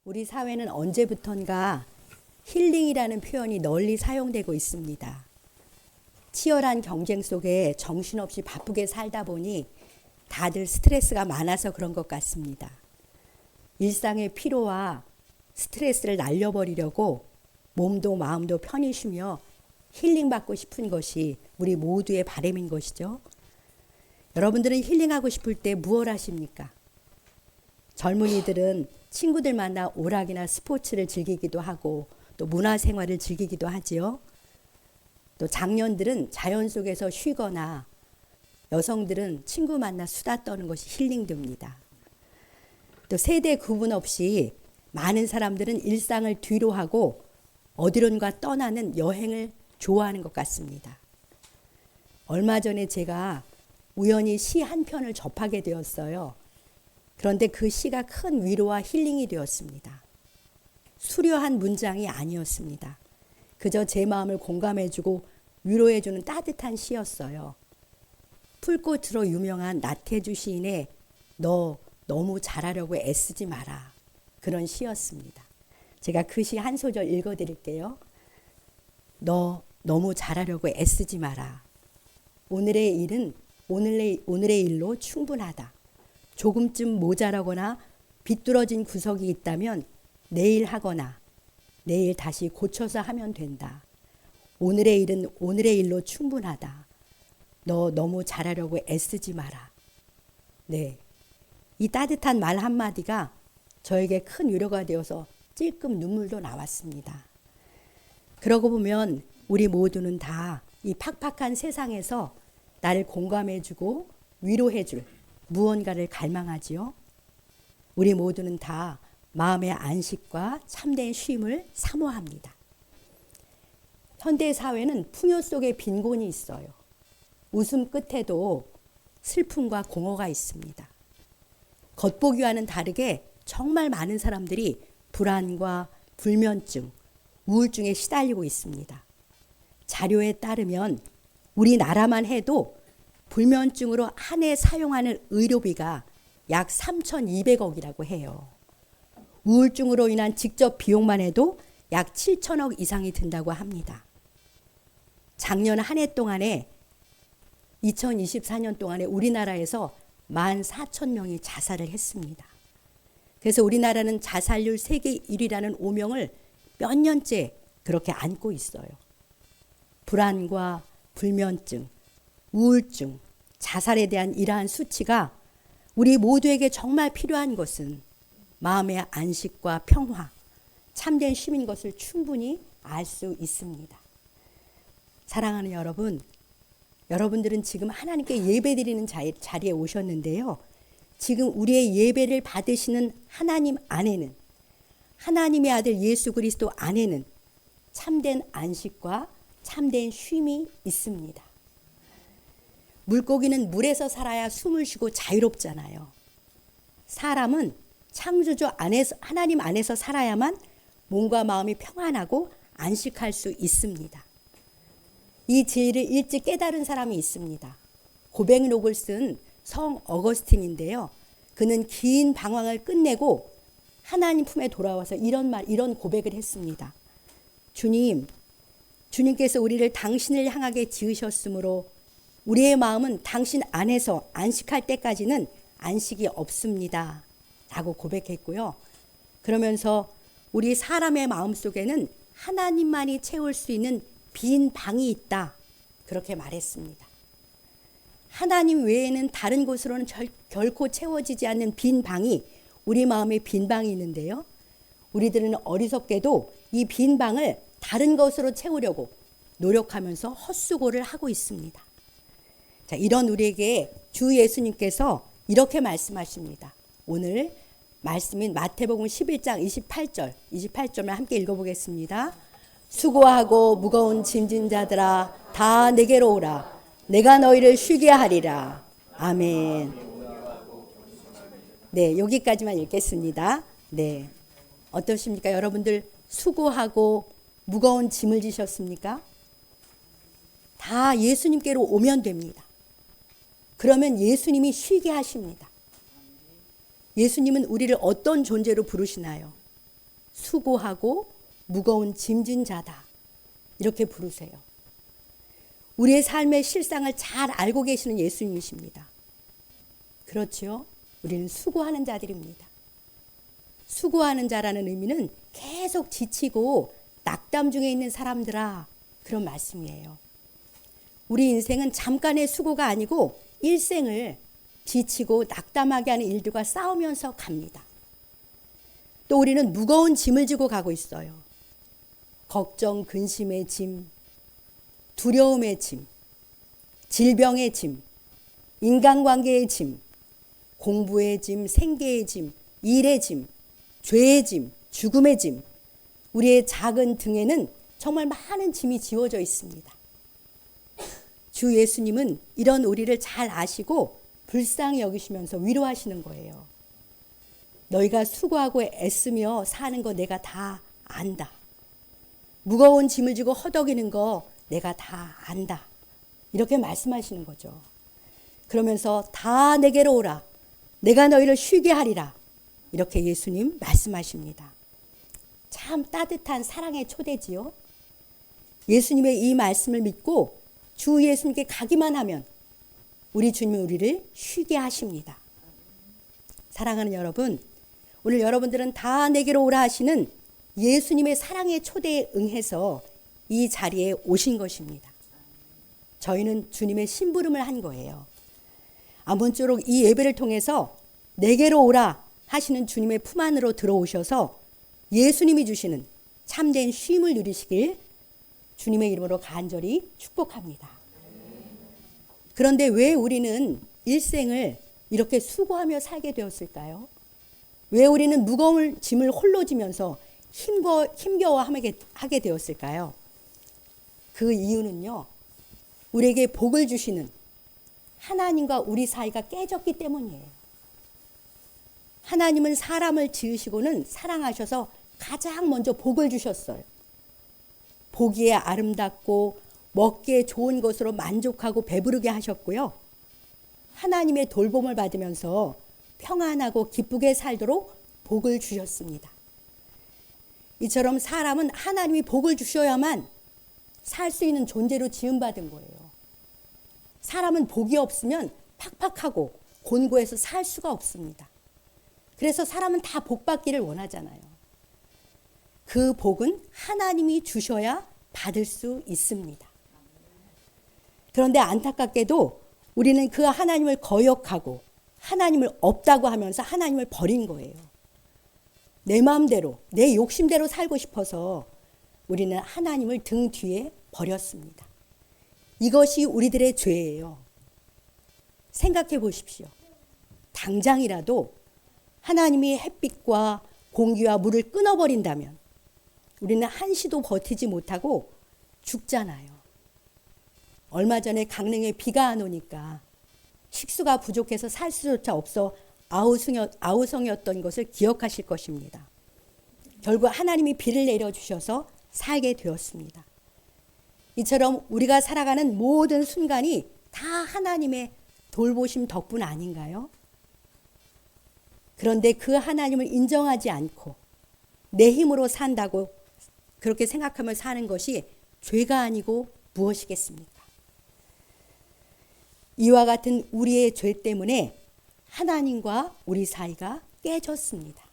우리 사회는 언제부턴가 힐링이라는 표현이 널리 사용되고 있습니다. 치열한 경쟁 속에 정신없이 바쁘게 살다 보니 다들 스트레스가 많아서 그런 것 같습니다. 일상의 피로와 스트레스를 날려버리려고 몸도 마음도 편히 쉬며 힐링받고 싶은 것이 우리 모두의 바람인 것이죠. 여러분들은 힐링하고 싶을 때 무엇 하십니까? 젊은이들은 친구들 만나 오락이나 스포츠를 즐기기도 하고 또 문화생활을 즐기기도 하지요. 또 장년들은 자연 속에서 쉬거나 여성들은 친구 만나 수다 떠는 것이 힐링됩니다. 또 세대 구분 없이 많은 사람들은 일상을 뒤로 하고 어디론가 떠나는 여행을 좋아하는 것 같습니다. 얼마 전에 제가 우연히 시 한 편을 접하게 되었어요. 그런데 그 시가 큰 위로와 힐링이 되었습니다. 수려한 문장이 아니었습니다. 그저 제 마음을 공감해주고 위로해주는 따뜻한 시였어요. 풀꽃으로 유명한 나태주 시인의 너 너무 잘하려고 애쓰지 마라. 그런 시였습니다. 제가 그 시 한 소절 읽어드릴게요. 너 너무 잘하려고 애쓰지 마라. 오늘의 일은 오늘의 일로 충분하다. 조금쯤 모자라거나 비뚤어진 구석이 있다면 내일 하거나 내일 다시 고쳐서 하면 된다. 오늘의 일은 오늘의 일로 충분하다. 너 너무 잘하려고 애쓰지 마라. 네, 이 따뜻한 말 한마디가 저에게 큰 위로가 되어서 찔끔 눈물도 나왔습니다. 그러고 보면 우리 모두는 다 이 팍팍한 세상에서 나를 공감해주고 위로해줄 무언가를 갈망하지요. 우리 모두는 다 마음의 안식과 참된 쉼을 사모합니다. 현대 사회는 풍요 속에 빈곤이 있어요. 웃음 끝에도 슬픔과 공허가 있습니다. 겉보기와는 다르게 정말 많은 사람들이 불안과 불면증, 우울증에 시달리고 있습니다. 자료에 따르면 우리나라만 해도 불면증으로 한 해 사용하는 의료비가 약 3,200억이라고 해요. 우울증으로 인한 직접 비용만 해도 약 7천억 이상이 든다고 합니다. 작년 한 해 동안에 2024년 동안에 우리나라에서 14,000명이 자살을 했습니다. 그래서 우리나라는 자살률 세계 1위라는 오명을 몇 년째 그렇게 안고 있어요. 불안과 불면증, 우울증, 자살에 대한 이러한 수치가 우리 모두에게 정말 필요한 것은 마음의 안식과 평화, 참된 쉼인 것을 충분히 알 수 있습니다. 사랑하는 여러분, 여러분들은 지금 하나님께 예배드리는 자리에 오셨는데요. 지금 우리의 예배를 받으시는 하나님 안에는, 하나님의 아들 예수 그리스도 안에는 참된 안식과 참된 쉼이 있습니다. 물고기는 물에서 살아야 숨을 쉬고 자유롭잖아요. 사람은 창조주 안에서, 하나님 안에서 살아야만 몸과 마음이 평안하고 안식할 수 있습니다. 이 진리를 일찍 깨달은 사람이 있습니다. 고백록을 쓴 성 어거스틴인데요. 그는 긴 방황을 끝내고 하나님 품에 돌아와서 이런 고백을 했습니다. 주님께서 우리를 당신을 향하게 지으셨으므로 우리의 마음은 당신 안에서 안식할 때까지는 안식이 없습니다. 라고 고백했고요. 그러면서 우리 사람의 마음속에는 하나님만이 채울 수 있는 빈 방이 있다. 그렇게 말했습니다. 하나님 외에는 다른 곳으로는 결코 채워지지 않는 빈 방이 우리 마음에 빈 방이 있는데요. 우리들은 어리석게도 이 빈 방을 다른 것으로 채우려고 노력하면서 헛수고를 하고 있습니다. 자, 이런 우리에게 주 예수님께서 이렇게 말씀하십니다. 오늘 말씀인 마태복음 11장 28절만 함께 읽어보겠습니다. 수고하고 무거운 짐진 자들아 다 내게로 오라. 내가 너희를 쉬게 하리라. 아멘. 네, 여기까지만 읽겠습니다. 네, 어떠십니까? 여러분들 수고하고 무거운 짐을 지셨습니까? 다 예수님께로 오면 됩니다. 그러면 예수님이 쉬게 하십니다. 예수님은 우리를 어떤 존재로 부르시나요? 수고하고 무거운 짐진 자다. 이렇게 부르세요. 우리의 삶의 실상을 잘 알고 계시는 예수님이십니다. 그렇죠? 우리는 수고하는 자들입니다. 수고하는 자라는 의미는 계속 지치고 낙담 중에 있는 사람들아, 그런 말씀이에요. 우리 인생은 잠깐의 수고가 아니고 일생을 지치고 낙담하게 하는 일들과 싸우면서 갑니다. 또 우리는 무거운 짐을 지고 가고 있어요. 걱정, 근심의 짐, 두려움의 짐, 질병의 짐, 인간관계의 짐, 공부의 짐, 생계의 짐, 일의 짐, 죄의 짐, 죽음의 짐, 우리의 작은 등에는 정말 많은 짐이 지워져 있습니다. 주 예수님은 이런 우리를 잘 아시고 불쌍히 여기시면서 위로하시는 거예요. 너희가 수고하고 애쓰며 사는 거 내가 다 안다. 무거운 짐을 지고 허덕이는 거 내가 다 안다. 이렇게 말씀하시는 거죠. 그러면서 다 내게로 오라. 내가 너희를 쉬게 하리라. 이렇게 예수님 말씀하십니다. 참 따뜻한 사랑의 초대지요. 예수님의 이 말씀을 믿고 주 예수님께 가기만 하면 우리 주님은 우리를 쉬게 하십니다. 사랑하는 여러분, 오늘 여러분들은 다 내게로 오라 하시는 예수님의 사랑의 초대에 응해서 이 자리에 오신 것입니다. 저희는 주님의 심부름을 한 거예요. 아무쪼록 이 예배를 통해서 내게로 오라 하시는 주님의 품 안으로 들어오셔서 예수님이 주시는 참된 쉼을 누리시길 주님의 이름으로 간절히 축복합니다. 그런데 왜 우리는 일생을 이렇게 수고하며 살게 되었을까요? 왜 우리는 무거운 짐을 홀로 지면서 힘겨워하게 되었을까요? 그 이유는요, 우리에게 복을 주시는 하나님과 우리 사이가 깨졌기 때문이에요. 하나님은 사람을 지으시고는 사랑하셔서 가장 먼저 복을 주셨어요. 보기에 아름답고 먹기에 좋은 것으로 만족하고 배부르게 하셨고요. 하나님의 돌봄을 받으면서 평안하고 기쁘게 살도록 복을 주셨습니다. 이처럼 사람은 하나님이 복을 주셔야만 살 수 있는 존재로 지음받은 거예요. 사람은 복이 없으면 팍팍하고 곤고해서 살 수가 없습니다. 그래서 사람은 다 복 받기를 원하잖아요. 그 복은 하나님이 주셔야 받을 수 있습니다. 그런데 안타깝게도 우리는 그 하나님을 거역하고 하나님을 없다고 하면서 하나님을 버린 거예요. 내 마음대로, 내 욕심대로 살고 싶어서 우리는 하나님을 등 뒤에 버렸습니다. 이것이 우리들의 죄예요. 생각해 보십시오. 당장이라도 하나님이 햇빛과 공기와 물을 끊어버린다면 우리는 한시도 버티지 못하고 죽잖아요. 얼마 전에 강릉에 비가 안 오니까 식수가 부족해서 살 수조차 없어 아우성이었던 것을 기억하실 것입니다. 결국 하나님이 비를 내려주셔서 살게 되었습니다. 이처럼 우리가 살아가는 모든 순간이 다 하나님의 돌보심 덕분 아닌가요? 그런데 그 하나님을 인정하지 않고 내 힘으로 산다고 그렇게 생각하며 사는 것이 죄가 아니고 무엇이겠습니까? 이와 같은 우리의 죄 때문에 하나님과 우리 사이가 깨졌습니다.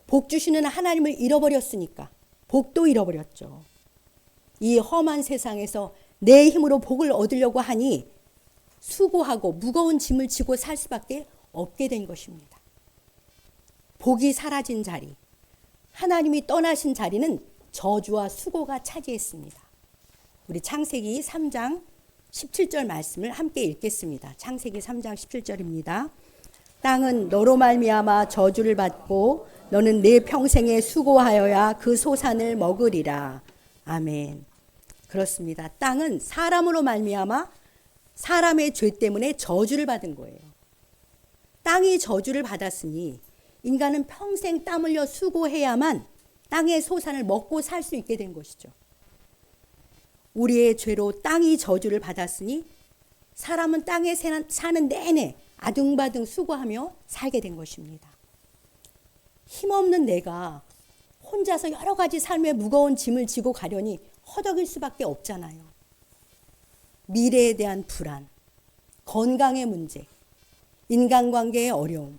복 주시는 하나님을 잃어버렸으니까 복도 잃어버렸죠. 이 험한 세상에서 내 힘으로 복을 얻으려고 하니 수고하고 무거운 짐을 지고 살 수밖에 없게 된 것입니다. 복이 사라진 자리, 하나님이 떠나신 자리는 저주와 수고가 차지했습니다. 우리 창세기 3장 17절 말씀을 함께 읽겠습니다. 창세기 3장 17절입니다. 땅은 너로 말미암아 저주를 받고 너는 내 평생에 수고하여야 그 소산을 먹으리라. 아멘. 그렇습니다. 땅은 사람으로 말미암아 사람의 죄 때문에 저주를 받은 거예요. 땅이 저주를 받았으니 인간은 평생 땀 흘려 수고해야만 땅의 소산을 먹고 살 수 있게 된 것이죠. 우리의 죄로 땅이 저주를 받았으니 사람은 땅에 사는 내내 아둥바둥 수고하며 살게 된 것입니다. 힘없는 내가 혼자서 여러 가지 삶의 무거운 짐을 지고 가려니 허덕일 수밖에 없잖아요. 미래에 대한 불안, 건강의 문제, 인간관계의 어려움,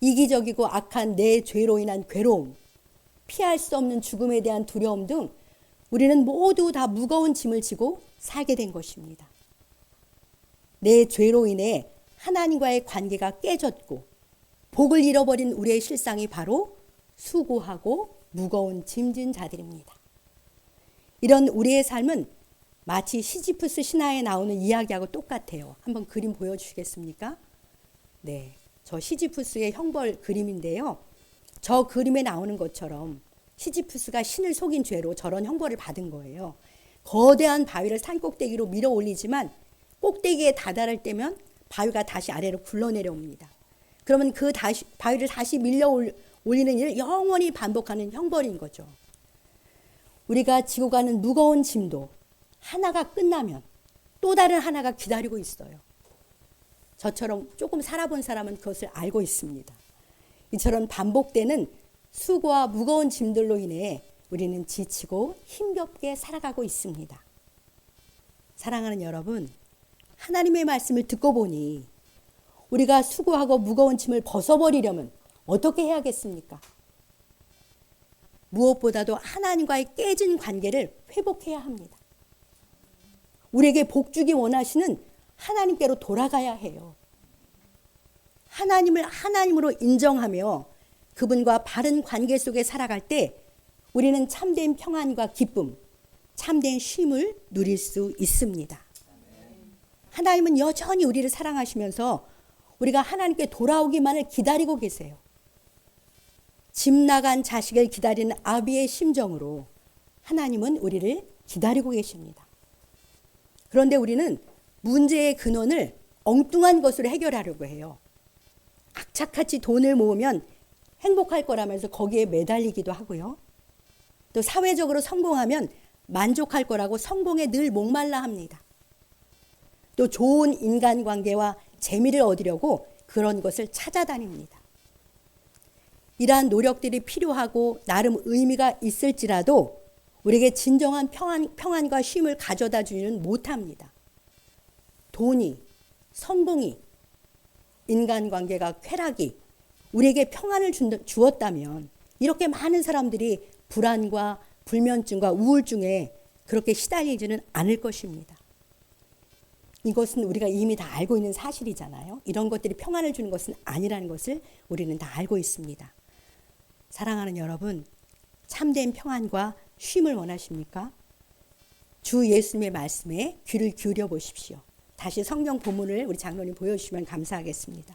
이기적이고 악한 내 죄로 인한 괴로움, 피할 수 없는 죽음에 대한 두려움 등 우리는 모두 다 무거운 짐을 지고 살게 된 것입니다. 내 죄로 인해 하나님과의 관계가 깨졌고 복을 잃어버린 우리의 실상이 바로 수고하고 무거운 짐진 자들입니다. 이런 우리의 삶은 마치 시지프스 신화에 나오는 이야기하고 똑같아요. 한번 그림 보여주시겠습니까? 네, 저 시지프스의 형벌 그림인데요. 저 그림에 나오는 것처럼 시지프스가 신을 속인 죄로 저런 형벌을 받은 거예요. 거대한 바위를 산 꼭대기로 밀어 올리지만 꼭대기에 다다를 때면 바위가 다시 아래로 굴러내려옵니다. 그러면 그 바위를 다시 밀려 올리는 일을 영원히 반복하는 형벌인 거죠. 우리가 지고 가는 무거운 짐도 하나가 끝나면 또 다른 하나가 기다리고 있어요. 저처럼 조금 살아본 사람은 그것을 알고 있습니다. 이처럼 반복되는 수고와 무거운 짐들로 인해 우리는 지치고 힘겹게 살아가고 있습니다. 사랑하는 여러분, 하나님의 말씀을 듣고 보니 우리가 수고하고 무거운 짐을 벗어버리려면 어떻게 해야겠습니까? 무엇보다도 하나님과의 깨진 관계를 회복해야 합니다. 우리에게 복 주기 원하시는 하나님께로 돌아가야 해요. 하나님을 하나님으로 인정하며 그분과 바른 관계 속에 살아갈 때 우리는 참된 평안과 기쁨, 참된 쉼을 누릴 수 있습니다. 하나님은 여전히 우리를 사랑하시면서 우리가 하나님께 돌아오기만을 기다리고 계세요. 집 나간 자식을 기다리는 아비의 심정으로 하나님은 우리를 기다리고 계십니다. 그런데 우리는 문제의 근원을 엉뚱한 것으로 해결하려고 해요. 악착같이 돈을 모으면 행복할 거라면서 거기에 매달리기도 하고요. 또 사회적으로 성공하면 만족할 거라고 성공에 늘 목말라 합니다. 또 좋은 인간관계와 재미를 얻으려고 그런 것을 찾아다닙니다. 이러한 노력들이 필요하고 나름 의미가 있을지라도 우리에게 진정한 평안과 쉼을 가져다 주지는 못합니다. 돈이, 성공이, 인간관계가 쾌락이 우리에게 평안을 주었다면 이렇게 많은 사람들이 불안과 불면증과 우울증에 그렇게 시달리지는 않을 것입니다. 이것은 우리가 이미 다 알고 있는 사실이잖아요. 이런 것들이 평안을 주는 것은 아니라는 것을 우리는 다 알고 있습니다. 사랑하는 여러분, 참된 평안과 쉼을 원하십니까? 주 예수님의 말씀에 귀를 기울여 보십시오. 다시 성경 본문을 우리 장로님 보여주시면 감사하겠습니다.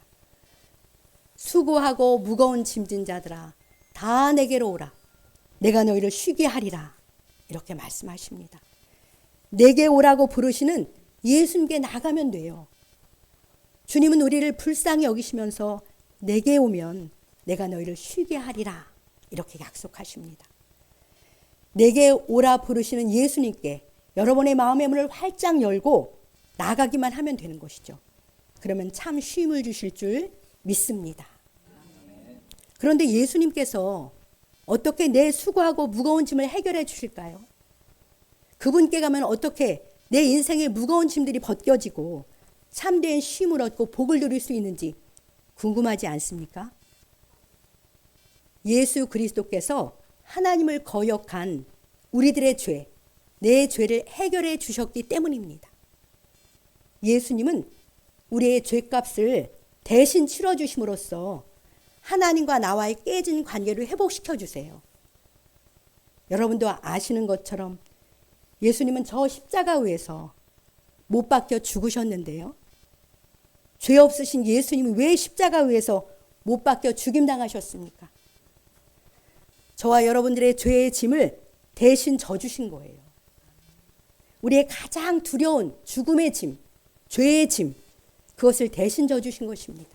수고하고 무거운 짐진 자들아 다 내게로 오라. 내가 너희를 쉬게 하리라. 이렇게 말씀하십니다. 내게 오라고 부르시는 예수님께 나가면 돼요. 주님은 우리를 불쌍히 여기시면서 내게 오면 내가 너희를 쉬게 하리라. 이렇게 약속하십니다. 내게 오라 부르시는 예수님께 여러분의 마음의 문을 활짝 열고 나가기만 하면 되는 것이죠. 그러면 참 쉼을 주실 줄 믿습니다. 그런데 예수님께서 어떻게 내 수고하고 무거운 짐을 해결해 주실까요? 그분께 가면 어떻게 내 인생의 무거운 짐들이 벗겨지고 참된 쉼을 얻고 복을 누릴 수 있는지 궁금하지 않습니까? 예수 그리스도께서 하나님을 거역한 우리들의 죄, 내 죄를 해결해 주셨기 때문입니다. 예수님은 우리의 죄값을 대신 치러주심으로써 하나님과 나와의 깨진 관계를 회복시켜 주세요. 여러분도 아시는 것처럼 예수님은 저 십자가 위에서 못 박혀 죽으셨는데요. 죄 없으신 예수님이 왜 십자가 위에서 못 박혀 죽임당하셨습니까? 저와 여러분들의 죄의 짐을 대신 져주신 거예요. 우리의 가장 두려운 죽음의 짐, 죄의 짐, 그것을 대신 져주신 것입니다.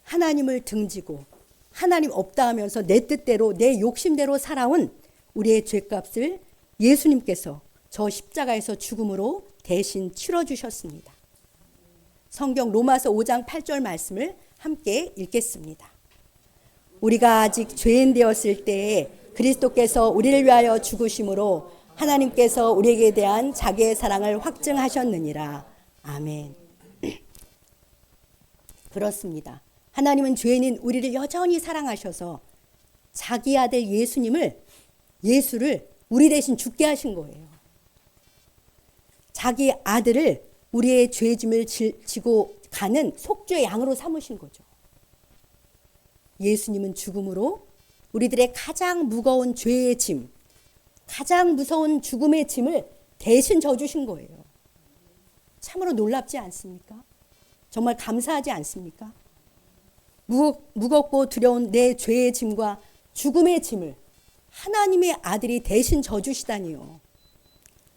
하나님을 등지고 하나님 없다 하면서 내 뜻대로 내 욕심대로 살아온 우리의 죄값을 예수님께서 저 십자가에서 죽음으로 대신 치러주셨습니다. 성경 로마서 5장 8절 말씀을 함께 읽겠습니다. 우리가 아직 죄인 되었을 때에 그리스도께서 우리를 위하여 죽으심으로 하나님께서 우리에게 대한 자기의 사랑을 확증하셨느니라. 아멘. 그렇습니다. 하나님은 죄인인 우리를 여전히 사랑하셔서 자기 아들 예수를 우리 대신 죽게 하신 거예요. 자기 아들을 우리의 죄짐을 지고 가는 속죄의 양으로 삼으신 거죠. 예수님은 죽음으로 우리들의 가장 무거운 죄의 짐, 가장 무서운 죽음의 짐을 대신 져주신 거예요. 참으로 놀랍지 않습니까? 정말 감사하지 않습니까? 무겁고 두려운 내 죄의 짐과 죽음의 짐을 하나님의 아들이 대신 져주시다니요.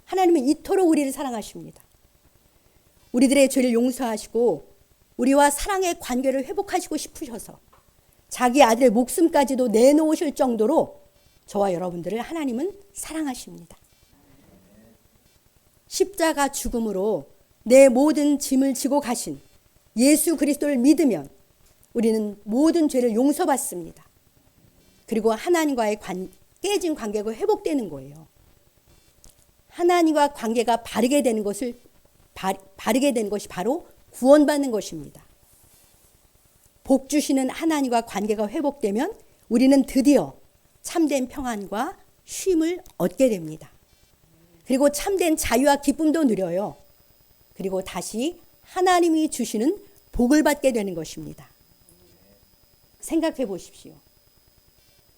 하나님은 이토록 우리를 사랑하십니다. 우리들의 죄를 용서하시고 우리와 사랑의 관계를 회복하시고 싶으셔서 자기 아들의 목숨까지도 내놓으실 정도로 저와 여러분들을 하나님은 사랑하십니다. 십자가 죽음으로 내 모든 짐을 지고 가신 예수 그리스도를 믿으면 우리는 모든 죄를 용서받습니다. 그리고 하나님과의 깨진 관계가 회복되는 거예요. 하나님과 관계가 바르게 되는 것이 바로 구원받는 것입니다. 복 주시는 하나님과 관계가 회복되면 우리는 드디어 참된 평안과 쉼을 얻게 됩니다. 그리고 참된 자유와 기쁨도 누려요. 그리고 다시 하나님이 주시는 복을 받게 되는 것입니다. 생각해 보십시오.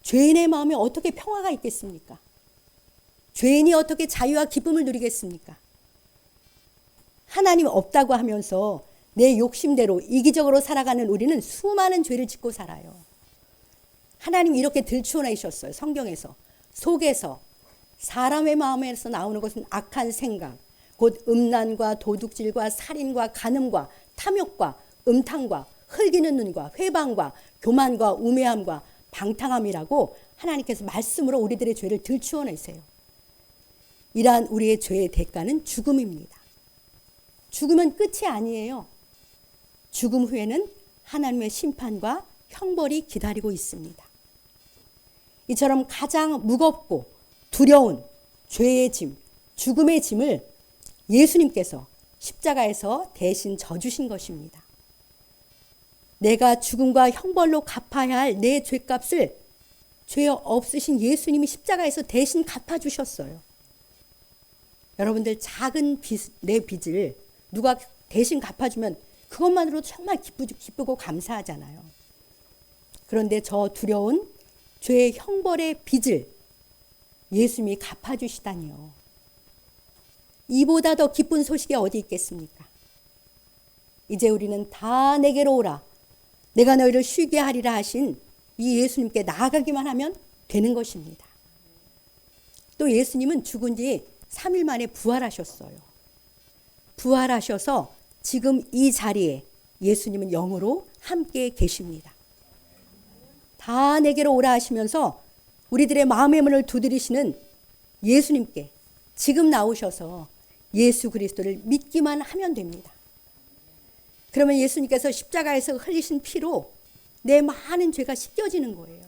죄인의 마음에 어떻게 평화가 있겠습니까? 죄인이 어떻게 자유와 기쁨을 누리겠습니까? 하나님 없다고 하면서 내 욕심대로 이기적으로 살아가는 우리는 수많은 죄를 짓고 살아요. 하나님이 이렇게 들추어내셨어요. 성경에서. 속에서 사람의 마음에서 나오는 것은 악한 생각, 곧 음란과 도둑질과 살인과 간음과 탐욕과 음탕과 흘기는 눈과 회방과 교만과 우매함과 방탕함이라고 하나님께서 말씀으로 우리들의 죄를 들추어내세요. 이러한 우리의 죄의 대가는 죽음입니다. 죽으면 끝이 아니에요. 죽음 후에는 하나님의 심판과 형벌이 기다리고 있습니다. 이처럼 가장 무겁고 두려운 죄의 짐, 죽음의 짐을 예수님께서 십자가에서 대신 져주신 것입니다. 내가 죽음과 형벌로 갚아야 할 내 죄값을 죄 없으신 예수님이 십자가에서 대신 갚아주셨어요. 여러분들 작은 내 빚을 누가 대신 갚아주면 그것만으로도 정말 기쁘고 감사하잖아요. 그런데 저 두려운 죄의 형벌의 빚을 예수님이 갚아주시다니요. 이보다 더 기쁜 소식이 어디 있겠습니까? 이제 우리는 다 내게로 오라. 내가 너희를 쉬게 하리라 하신 이 예수님께 나아가기만 하면 되는 것입니다. 또 예수님은 죽은 지 3일 만에 부활하셨어요. 부활하셔서 지금 이 자리에 예수님은 영으로 함께 계십니다. 다 내게로 오라 하시면서 우리들의 마음의 문을 두드리시는 예수님께 지금 나오셔서 예수 그리스도를 믿기만 하면 됩니다. 그러면 예수님께서 십자가에서 흘리신 피로 내 많은 죄가 씻겨지는 거예요.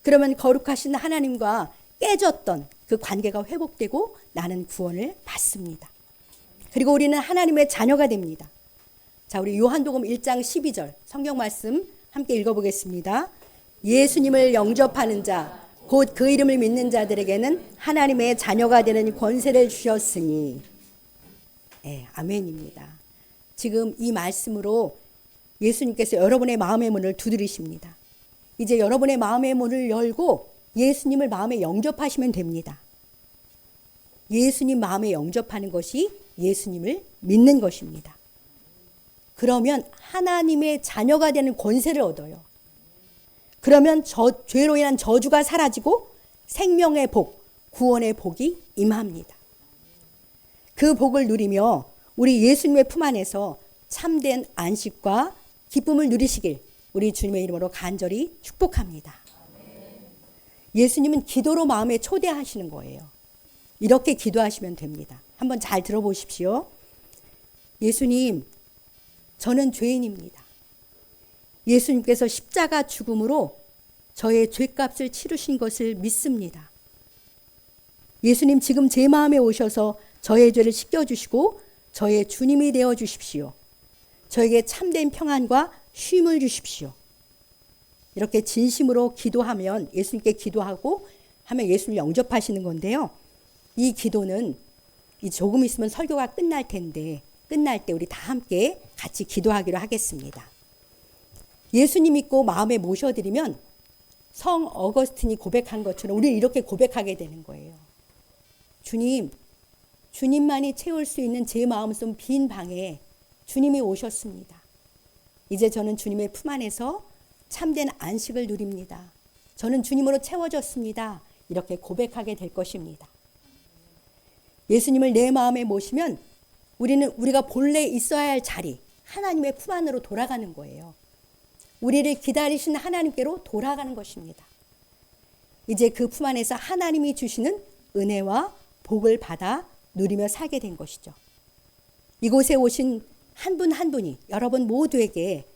그러면 거룩하신 하나님과 깨졌던 그 관계가 회복되고 나는 구원을 받습니다. 그리고 우리는 하나님의 자녀가 됩니다. 자, 우리 요한복음 1장 12절 성경 말씀 함께 읽어보겠습니다. 예수님을 영접하는 자, 곧 그 이름을 믿는 자들에게는 하나님의 자녀가 되는 권세를 주셨으니. 네, 아멘입니다. 지금 이 말씀으로 예수님께서 여러분의 마음의 문을 두드리십니다. 이제 여러분의 마음의 문을 열고 예수님을 마음에 영접하시면 됩니다. 예수님 마음에 영접하는 것이 예수님을 믿는 것입니다. 그러면 하나님의 자녀가 되는 권세를 얻어요. 그러면 죄로 인한 저주가 사라지고 생명의 복, 구원의 복이 임합니다. 그 복을 누리며 우리 예수님의 품 안에서 참된 안식과 기쁨을 누리시길 우리 주님의 이름으로 간절히 축복합니다. 예수님은 기도로 마음에 초대하시는 거예요. 이렇게 기도하시면 됩니다. 한번 잘 들어보십시오. 예수님, 저는 죄인입니다. 예수님께서 십자가 죽음으로 저의 죄값을 치르신 것을 믿습니다. 예수님 지금 제 마음에 오셔서 저의 죄를 씻겨주시고 저의 주님이 되어 주십시오. 저에게 참된 평안과 쉼을 주십시오. 이렇게 진심으로 기도하면 예수님께 기도하고 하면 예수를 영접하시는 건데요. 이 기도는 조금 있으면 설교가 끝날 텐데 끝날 때 우리 다 함께 같이 기도하기로 하겠습니다. 예수님 믿고 마음에 모셔드리면 성 어거스틴이 고백한 것처럼 우리는 이렇게 고백하게 되는 거예요. 주님, 주님만이 채울 수 있는 제 마음속 빈 방에 주님이 오셨습니다. 이제 저는 주님의 품 안에서 참된 안식을 누립니다. 저는 주님으로 채워졌습니다. 이렇게 고백하게 될 것입니다. 예수님을 내 마음에 모시면 우리가 본래 있어야 할 자리, 하나님의 품 안으로 돌아가는 거예요. 우리를 기다리신 하나님께로 돌아가는 것입니다. 이제 그 품 안에서 하나님이 주시는 은혜와 복을 받아 누리며 살게 된 것이죠. 이곳에 오신 한 분 한 분이 여러분 모두에게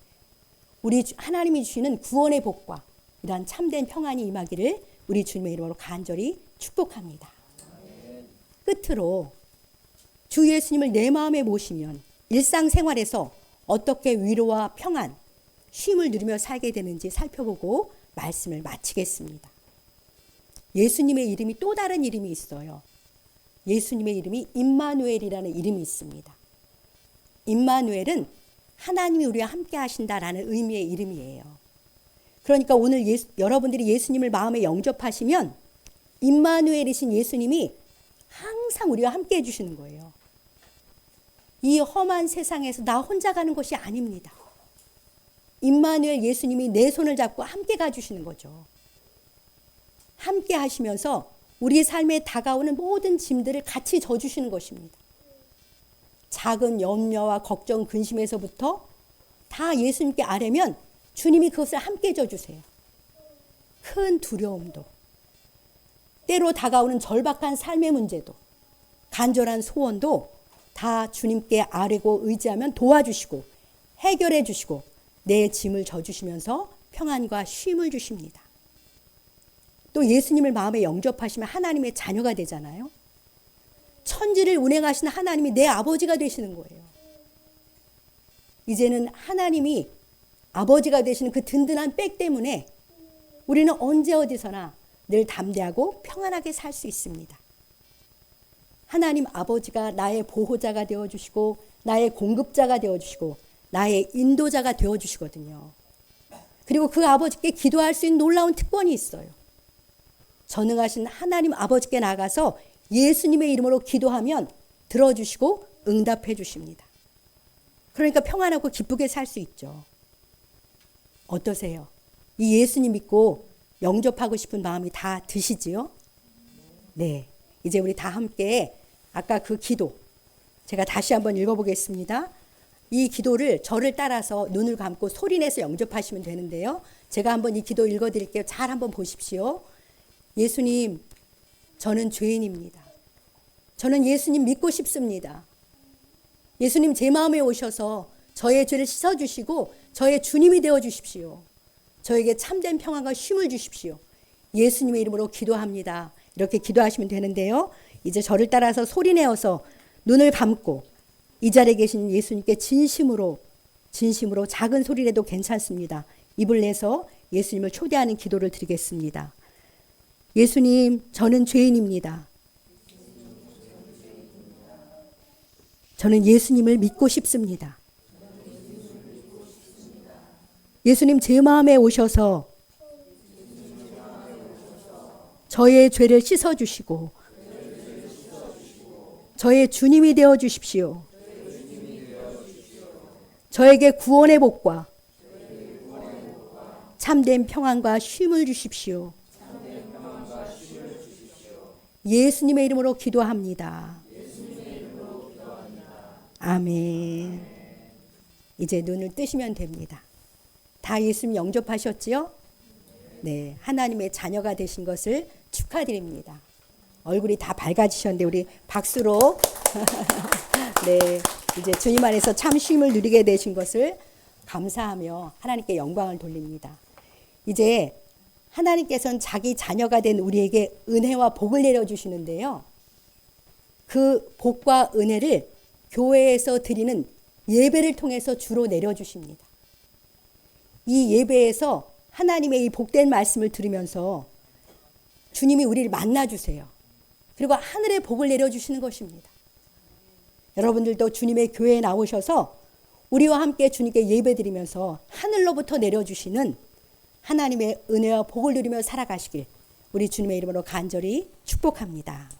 우리 하나님이 주시는 구원의 복과 이러한 참된 평안이 임하기를 우리 주님의 이름으로 간절히 축복합니다. 끝으로 주 예수님을 내 마음에 모시면 일상생활에서 어떻게 위로와 평안, 쉼을 누리며 살게 되는지 살펴보고 말씀을 마치겠습니다. 예수님의 이름이 또 다른 이름이 있어요. 예수님의 이름이 임마누엘이라는 이름이 있습니다. 임마누엘은 하나님이 우리와 함께 하신다라는 의미의 이름이에요. 그러니까 오늘 여러분들이 예수님을 마음에 영접하시면 임마누엘이신 예수님이 항상 우리와 함께 해주시는 거예요. 이 험한 세상에서 나 혼자 가는 것이 아닙니다. 임마누엘 예수님이 내 손을 잡고 함께 가주시는 거죠. 함께 하시면서 우리 삶에 다가오는 모든 짐들을 같이 져주시는 것입니다. 작은 염려와 걱정, 근심에서부터 다 예수님께 아뢰면 주님이 그것을 함께 져주세요. 큰 두려움도, 때로 다가오는 절박한 삶의 문제도, 간절한 소원도 다 주님께 아뢰고 의지하면 도와주시고 해결해 주시고 내 짐을 져주시면서 평안과 쉼을 주십니다. 또 예수님을 마음에 영접하시면 하나님의 자녀가 되잖아요. 천지를 운행하시는 하나님이 내 아버지가 되시는 거예요. 이제는 하나님이 아버지가 되시는 그 든든한 백 때문에 우리는 언제 어디서나 늘 담대하고 평안하게 살 수 있습니다. 하나님 아버지가 나의 보호자가 되어주시고 나의 공급자가 되어주시고 나의 인도자가 되어주시거든요. 그리고 그 아버지께 기도할 수 있는 놀라운 특권이 있어요. 전능하신 하나님 아버지께 나가서 예수님의 이름으로 기도하면 들어주시고 응답해 주십니다. 그러니까 평안하고 기쁘게 살 수 있죠. 어떠세요? 이 예수님 믿고 영접하고 싶은 마음이 다 드시지요? 네. 이제 우리 다 함께 아까 그 기도 제가 다시 한번 읽어보겠습니다. 이 기도를 저를 따라서 눈을 감고 소리내서 영접하시면 되는데요. 제가 한번 이 기도 읽어드릴게요. 잘 한번 보십시오. 예수님, 저는 죄인입니다. 저는 예수님 믿고 싶습니다. 예수님 제 마음에 오셔서 저의 죄를 씻어주시고 저의 주님이 되어주십시오. 저에게 참된 평안과 쉼을 주십시오. 예수님의 이름으로 기도합니다. 이렇게 기도하시면 되는데요. 이제 저를 따라서 소리내어서 눈을 감고 이 자리에 계신 예수님께 진심으로 작은 소리라도 괜찮습니다. 입을 내서 예수님을 초대하는 기도를 드리겠습니다. 예수님, 저는 죄인입니다. 저는 예수님을 믿고 싶습니다. 예수님 제 마음에 오셔서 저의 죄를 씻어주시고 저의 주님이 되어 주십시오. 저에게 구원의 복과 참된 평안과 쉼을 주십시오. 예수님의 이름으로 기도합니다. 아멘. 이제 눈을 뜨시면 됩니다. 다 예수님 영접하셨지요? 네, 하나님의 자녀가 되신 것을 축하드립니다. 얼굴이 다 밝아지셨는데 우리 박수로 네, 이제 주님 안에서 참 쉼을 누리게 되신 것을 감사하며 하나님께 영광을 돌립니다. 이제 하나님께서는 자기 자녀가 된 우리에게 은혜와 복을 내려주시는데요. 그 복과 은혜를 교회에서 드리는 예배를 통해서 주로 내려주십니다. 이 예배에서 하나님의 이 복된 말씀을 들으면서 주님이 우리를 만나주세요. 그리고 하늘의 복을 내려주시는 것입니다. 여러분들도 주님의 교회에 나오셔서 우리와 함께 주님께 예배드리면서 하늘로부터 내려주시는 하나님의 은혜와 복을 누리며 살아가시길 우리 주님의 이름으로 간절히 축복합니다.